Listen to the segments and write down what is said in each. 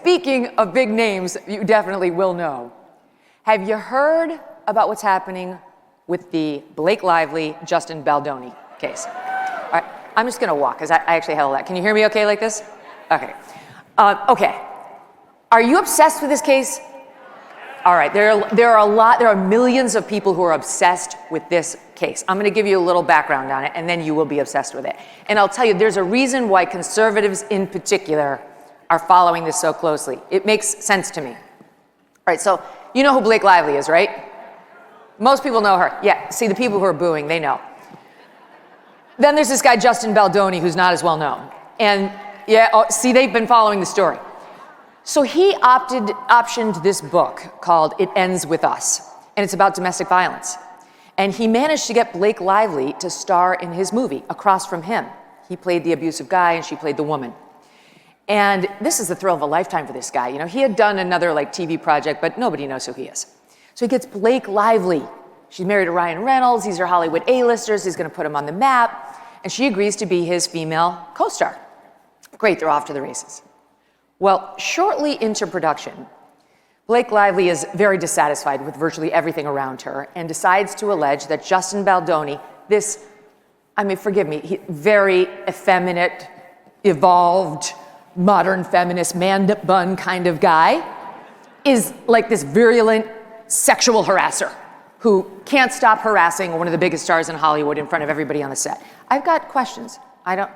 speaking of big names, you definitely will know. Have you heard about what's happening with the Blake Lively, Justin Baldoni case? All right, I'm just gonna walk, because I actually held that. Can you hear me okay like this? Okay. Okay. Are you obsessed with this case? All right, there are millions of people who are obsessed with this case. I'm gonna give you a little background on it, and then you will be obsessed with it. And I'll tell you, there's a reason why conservatives in particular are following this so closely. It makes sense to me. All right, so you know who Blake Lively is, right? Most people know her. Yeah, see, the people who are booing, they know. Then there's this guy, Justin Baldoni, who's not as well known. And yeah, see, they've been following the story. So he optioned this book called It Ends With Us, and it's about domestic violence. And he managed to get Blake Lively to star in his movie, across from him. He played the abusive guy, and she played the woman. And this is the thrill of a lifetime for this guy. You know, he had done another TV project, but nobody knows who he is. So he gets Blake Lively. She's married to Ryan Reynolds. These are Hollywood A-listers. He's gonna put him on the map. And she agrees to be his female co-star. Great, they're off to the races. Well, shortly into production, Blake Lively is very dissatisfied with virtually everything around her and decides to allege that Justin Baldoni, this, forgive me, very effeminate, evolved, modern feminist man bun kind of guy, is like this virulent sexual harasser who can't stop harassing one of the biggest stars in Hollywood in front of everybody on the set. I've got questions. I'm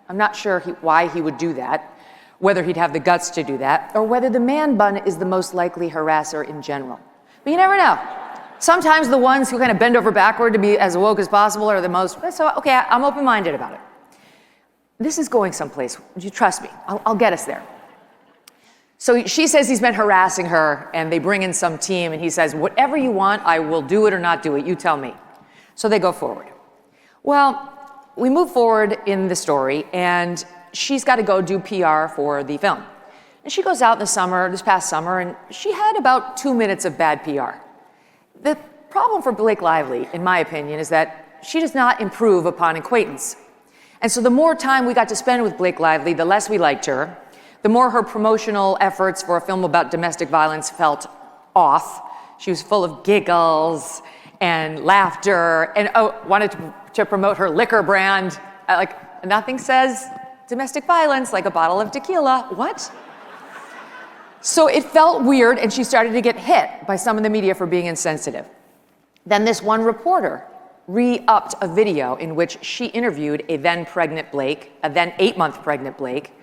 not sure why he would do that, whether he'd have the guts to do that, or whether the man bun is the most likely harasser in general. But you never know. Sometimes the ones who kind of bend over backward to be as woke as possible are the most, so okay, I'm open-minded about it. This is going someplace, would you trust me? I'll get us there. So she says he's been harassing her, and they bring in some team, and he says, whatever you want, I will do it or not do it, you tell me. So they go forward. Well, we move forward in the story, and she's got to go do PR for the film. And she goes out in the summer, this past summer, and she had about 2 minutes of bad PR. The problem for Blake Lively, in my opinion, is that she does not improve upon acquaintance. And so the more time we got to spend with Blake Lively, the less we liked her, the more her promotional efforts for a film about domestic violence felt off. She was full of giggles and laughter and wanted to promote her liquor brand. Nothing says domestic violence like a bottle of tequila. What? So it felt weird, and she started to get hit by some of the media for being insensitive. Then this one reporter re-upped a video in which she interviewed a then 8-month pregnant Blake,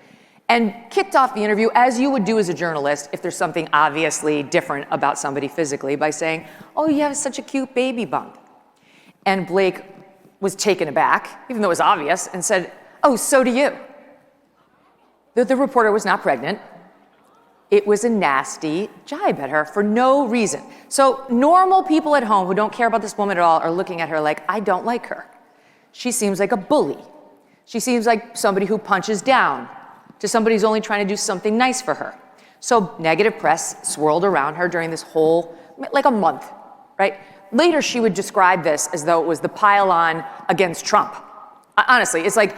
and kicked off the interview as you would do as a journalist if there's something obviously different about somebody physically by saying, oh, you have such a cute baby bump. And Blake was taken aback, even though it was obvious, and said, oh, so do you. The reporter was not pregnant. It was a nasty jibe at her for no reason. So normal people at home who don't care about this woman at all are looking at her like, I don't like her. She seems like a bully. She seems like somebody who punches down to somebody who's only trying to do something nice for her. So negative press swirled around her during this whole, like a month, right? Later, she would describe this as though it was the pile-on against Trump. Honestly, it's like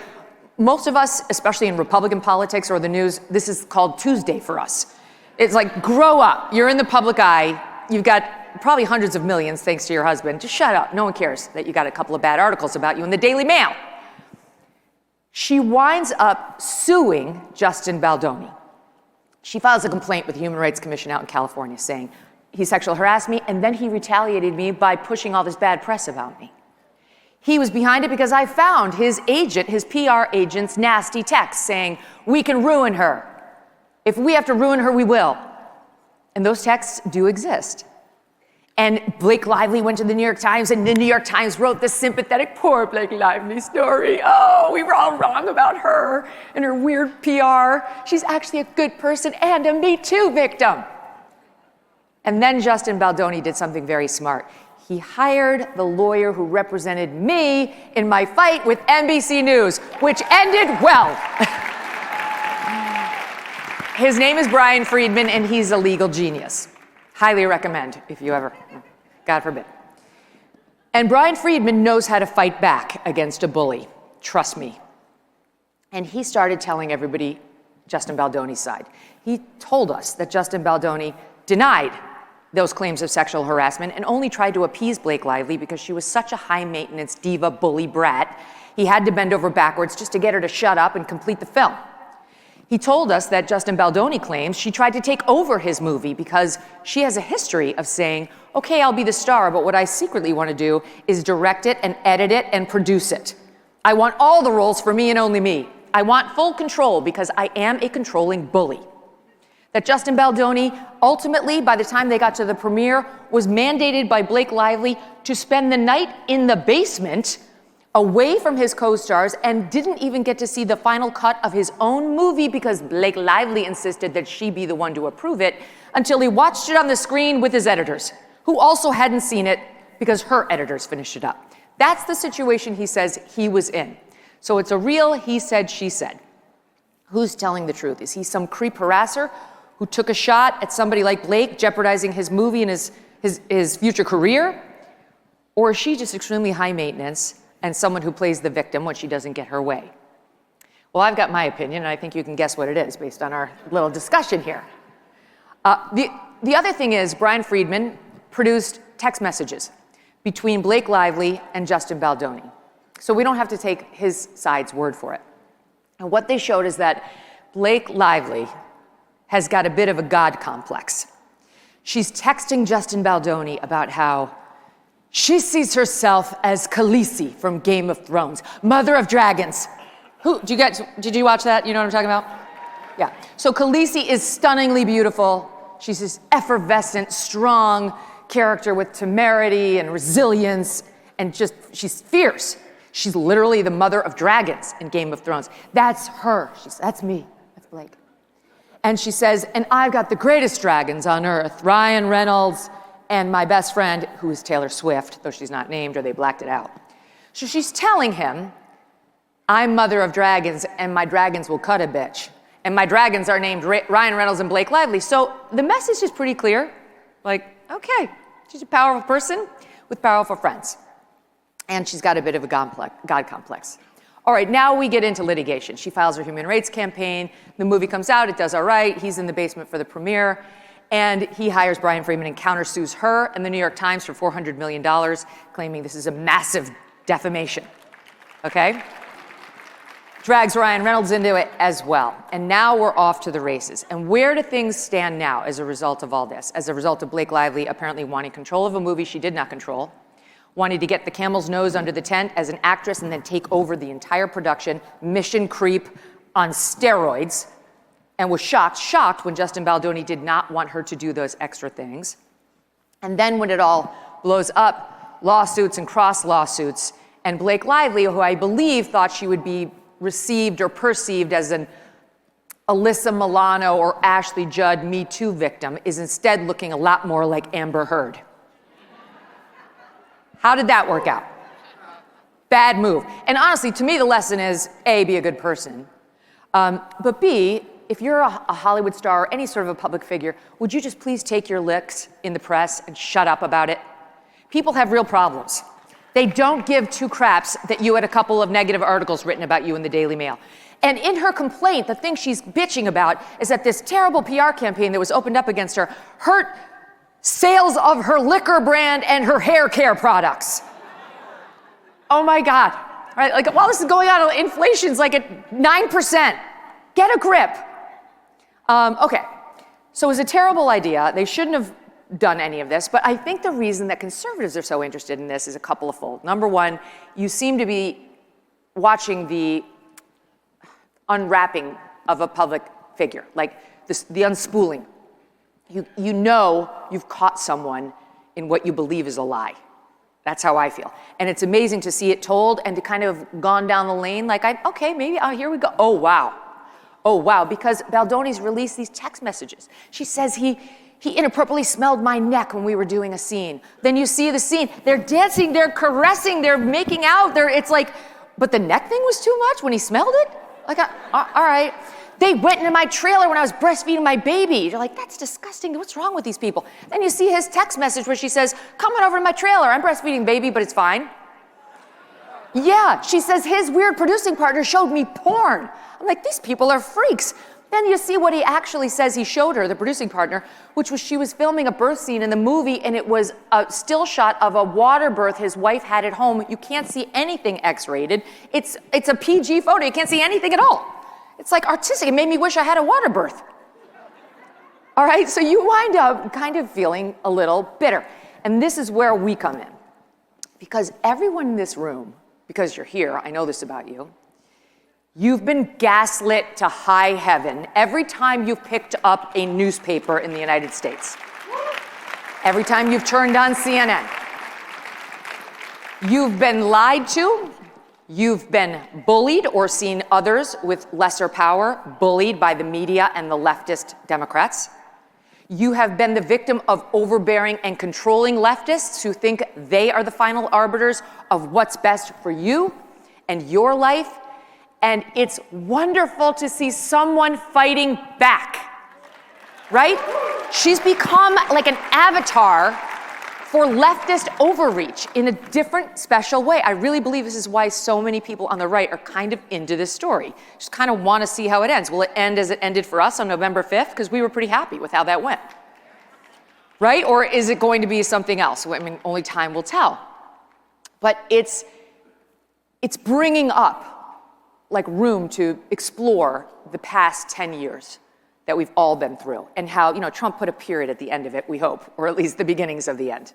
most of us, especially in Republican politics or the news, this is called Tuesday for us. It's like, grow up. You're in the public eye. You've got probably hundreds of millions thanks to your husband. Just shut up. No one cares that you got a couple of bad articles about you in the Daily Mail. She winds up suing Justin Baldoni. She files a complaint with the Human Rights Commission out in California saying, he sexually harassed me, and then he retaliated me by pushing all this bad press about me. He was behind it because I found his agent, his PR agent's nasty text saying, we can ruin her. If we have to ruin her, we will. And those texts do exist. And Blake Lively went to the New York Times, and the New York Times wrote this sympathetic, poor Blake Lively story. Oh, we were all wrong about her and her weird PR. She's actually a good person and a Me Too victim. And then Justin Baldoni did something very smart. He hired the lawyer who represented me in my fight with NBC News, which ended well. His name is Brian Friedman, and he's a legal genius. Highly recommend if you ever, God forbid. And Brian Friedman knows how to fight back against a bully. Trust me. And he started telling everybody Justin Baldoni's side. He told us that Justin Baldoni denied those claims of sexual harassment and only tried to appease Blake Lively because she was such a high-maintenance diva bully brat. He had to bend over backwards just to get her to shut up and complete the film. He told us that Justin Baldoni claims she tried to take over his movie because she has a history of saying, okay, I'll be the star, but what I secretly want to do is direct it and edit it and produce it. I want all the roles for me and only me. I want full control because I am a controlling bully. That Justin Baldoni, ultimately, by the time they got to the premiere, was mandated by Blake Lively to spend the night in the basement away from his co-stars and didn't even get to see the final cut of his own movie because Blake Lively insisted that she be the one to approve it until he watched it on the screen with his editors, who also hadn't seen it because her editors finished it up. That's the situation he says he was in. So it's a real he said, she said. Who's telling the truth? Is he some creep harasser who took a shot at somebody like Blake, jeopardizing his movie and his future career? Or is she just extremely high maintenance and someone who plays the victim when she doesn't get her way? Well, I've got my opinion, and I think you can guess what it is based on our little discussion here. The other thing is Brian Friedman produced text messages between Blake Lively and Justin Baldoni. So we don't have to take his side's word for it. And what they showed is that Blake Lively has got a bit of a God complex. She's texting Justin Baldoni about how she sees herself as Khaleesi from Game of Thrones, mother of dragons. Did you watch that? You know what I'm talking about? Yeah. So Khaleesi is stunningly beautiful. She's this effervescent, strong character with temerity and resilience, and she's fierce. She's literally the mother of dragons in Game of Thrones. That's her. That's me. That's Blake. And she says, and I've got the greatest dragons on earth, Ryan Reynolds, and my best friend, who is Taylor Swift, though she's not named or they blacked it out. So she's telling him, I'm mother of dragons, and my dragons will cut a bitch. And my dragons are named Ryan Reynolds and Blake Lively. So the message is pretty clear. Like, okay, she's a powerful person with powerful friends. And she's got a bit of a God complex. All right, now we get into litigation. She files her human rights campaign. The movie comes out, it does all right. He's in the basement for the premiere. And he hires Brian Friedman and countersues her and the New York Times for $400 million, claiming this is a massive defamation. Okay? Drags Ryan Reynolds into it as well. And now we're off to the races. And where do things stand now as a result of all this? As a result of Blake Lively apparently wanting control of a movie she did not control, wanting to get the camel's nose under the tent as an actress and then take over the entire production, mission creep on steroids, and was shocked when Justin Baldoni did not want her to do those extra things. And then when it all blows up, lawsuits and cross lawsuits, and Blake Lively, who I believe thought she would be received or perceived as an Alyssa Milano or Ashley Judd Me Too victim, is instead looking a lot more like Amber Heard. How did that work out? Bad move. And honestly, to me, the lesson is, A, be a good person. But B, if you're a Hollywood star or any sort of a public figure, would you just please take your licks in the press and shut up about it? People have real problems. They don't give two craps that you had a couple of negative articles written about you in the Daily Mail. And in her complaint, the thing she's bitching about is that this terrible PR campaign that was opened up against her hurt sales of her liquor brand and her hair care products. Oh my God. Right? Like, while this is going on, inflation's like at 9%. Get a grip. Okay. So it was a terrible idea. They shouldn't have done any of this, but I think the reason that conservatives are so interested in this is a couple of fold. Number one, you seem to be watching the unwrapping of a public figure, like the unspooling. You know you've caught someone in what you believe is a lie. That's how I feel. And it's amazing to see it told and to kind of gone down the lane like, okay, maybe, here we go. Oh, wow, because Baldoni's released these text messages. She says he inappropriately smelled my neck when we were doing a scene. Then you see the scene. They're dancing, they're caressing, they're making out. It's like, but the neck thing was too much when he smelled it? Like, all right. They went into my trailer when I was breastfeeding my baby. You're like, that's disgusting. What's wrong with these people? Then you see his text message where she says, come on over to my trailer. I'm breastfeeding baby, but it's fine. Yeah, she says his weird producing partner showed me porn. I'm like, these people are freaks. Then you see what he actually says he showed her, the producing partner, which was she was filming a birth scene in the movie, and it was a still shot of a water birth his wife had at home. You can't see anything X-rated. It's a PG photo. You can't see anything at all. It's like artistic. It made me wish I had a water birth. All right, so you wind up kind of feeling a little bitter. And this is where we come in. Because everyone in this room, because you're here, I know this about you, you've been gaslit to high heaven every time you've picked up a newspaper in the United States. Every time you've turned on CNN. You've been lied to. You've been bullied or seen others with lesser power bullied by the media and the leftist Democrats. You have been the victim of overbearing and controlling leftists who think they are the final arbiters of what's best for you and your life. And it's wonderful to see someone fighting back, right? She's become like an avatar for leftist overreach in a different, special way. I really believe this is why so many people on the right are kind of into this story. Just kind of want to see how it ends. Will it end as it ended for us on November 5th? Because we were pretty happy with how that went. Right? Or is it going to be something else? I mean, only time will tell. But it's bringing up like room to explore the past 10 years that we've all been through and how, Trump put a period at the end of it, we hope, or at least the beginnings of the end.